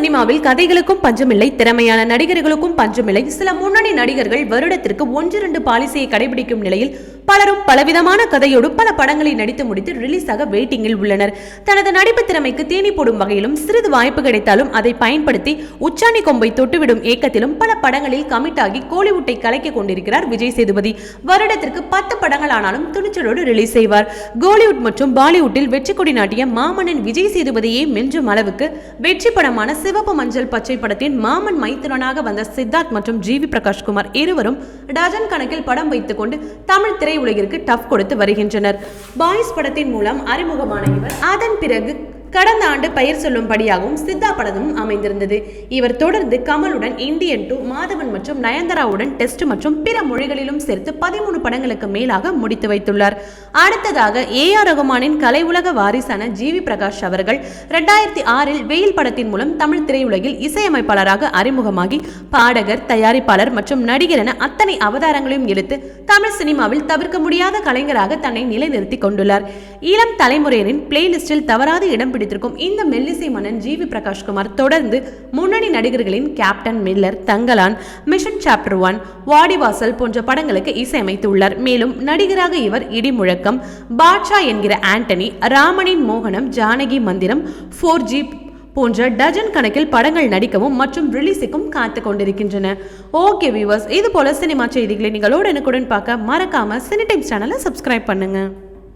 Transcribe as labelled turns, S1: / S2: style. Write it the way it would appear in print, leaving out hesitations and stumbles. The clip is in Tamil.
S1: சினிமாவில் கதைகளுக்கும் பஞ்சமில்லை, திறமையான நடிகர்களுக்கும் பஞ்சமில்லை. சில முன்னணி நடிகர்கள் வருடத்திற்கு 1-2 பாலிசியை கடைபிடிக்கும் நிலையில் பலரும் பலவிதமான கதையோடு பல படங்களை நடித்து முடித்து ரிலீஸ் ஆக வெயிட்டிங்கில் உள்ளனர். தனது நடிப்பு திறமைக்கு தேனி போடும் வகையிலும் சிறிது வாய்ப்பு கிடைத்தாலும் அதை பயன்படுத்தி உச்சாணி கொம்பை தொட்டுவிடும் ஏக்கத்திலும் பல படங்களில் கமிட் ஆகி கோலிவுட்டை கலைக்க கொண்டிருக்கிறார் விஜய் சேதுபதி. வருடத்திற்கு 10 படங்கள் ஆனாலும் துணிச்சலோடு ரிலீஸ் செய்வார். கோலிவுட் மற்றும் பாலிவுட்டில் வெற்றி கொடி நாட்டிய மாமன்னன் விஜய் சேதுபதியை மெஞ்சும் அளவுக்கு வெற்றி படமான சிவப்பு மஞ்சள் பச்சை படத்தின் மாமன் மைத்துனனாக வந்த சித்தார்த் மற்றும் ஜிவி பிரகாஷ் குமார் இருவரும் டஜன் கணக்கில் படம் வைத்துக் கொண்டு தமிழ் திரை உலகிற்கு டஃப் கொடுத்து வருகின்றனர். பாய்ஸ் படத்தின் மூலம் அறிமுகமான இவர் அதன் பிறகு கடந்த ஆண்டு பெயர் சொல்லும்படியாகவும் சித்தா படமும் அமைந்திருந்தது. இவர் தொடர்ந்து கமலுடன் இந்தியன் 2, மாதவன் மற்றும் நயன்தாராவுடன் டெஸ்ட் மற்றும் பிற மொழிகளிலும் சேர்த்து 13 படங்களுக்கு மேலாக முடித்து வைத்துள்ளார். அடுத்ததாக AR ரகுமானின் கலை உலக வாரிசான ஜிவி பிரகாஷ் அவர்கள் 2006இல் வெயில் படத்தின் மூலம் தமிழ் திரையுலகில் இசையமைப்பாளராக அறிமுகமாகி பாடகர், தயாரிப்பாளர் மற்றும் நடிகர் என அத்தனை அவதாரங்களையும் எடுத்து தமிழ் சினிமாவில் தவிர்க்க முடியாத கலைஞராக தன்னை நிலைநிறுத்திக் கொண்டுள்ளார். இளம் தலைமுறையினரின் பிளேலிஸ்டில் தவறாது இடம் பிடித்திருக்கும் இந்த மெல்லிசை மன்னன் ஜிவி பிரகாஷ் குமார் தொடர்ந்து முன்னணி நடிகர்களின் Captain Miller, Thangalaan, Mission Chapter 1, Vaadivaasal போன்ற படங்களுக்கு இசையமைத்துள்ளார். மேலும் நடிகராக இவர் இடி முழக்கம், பாட்ஷா என்கிற ஆண்டனி, ராமனின் மோகனம், ஜானகி மந்திரம், 4G போன்ற டஜன் கணக்கில் படங்கள் நடிக்கவும் மற்றும் ரிலீஸுக்கும் காத்து கொண்டிருக்கின்றன. ஓகே வியூவர்ஸ், இது போல சினிமா செய்திகளை நீங்களோடு எனக்குடன் பார்க்க மறக்காம சினி டைம்ஸ் சேனலை சப்ஸ்கிரைப் பண்ணுங்க.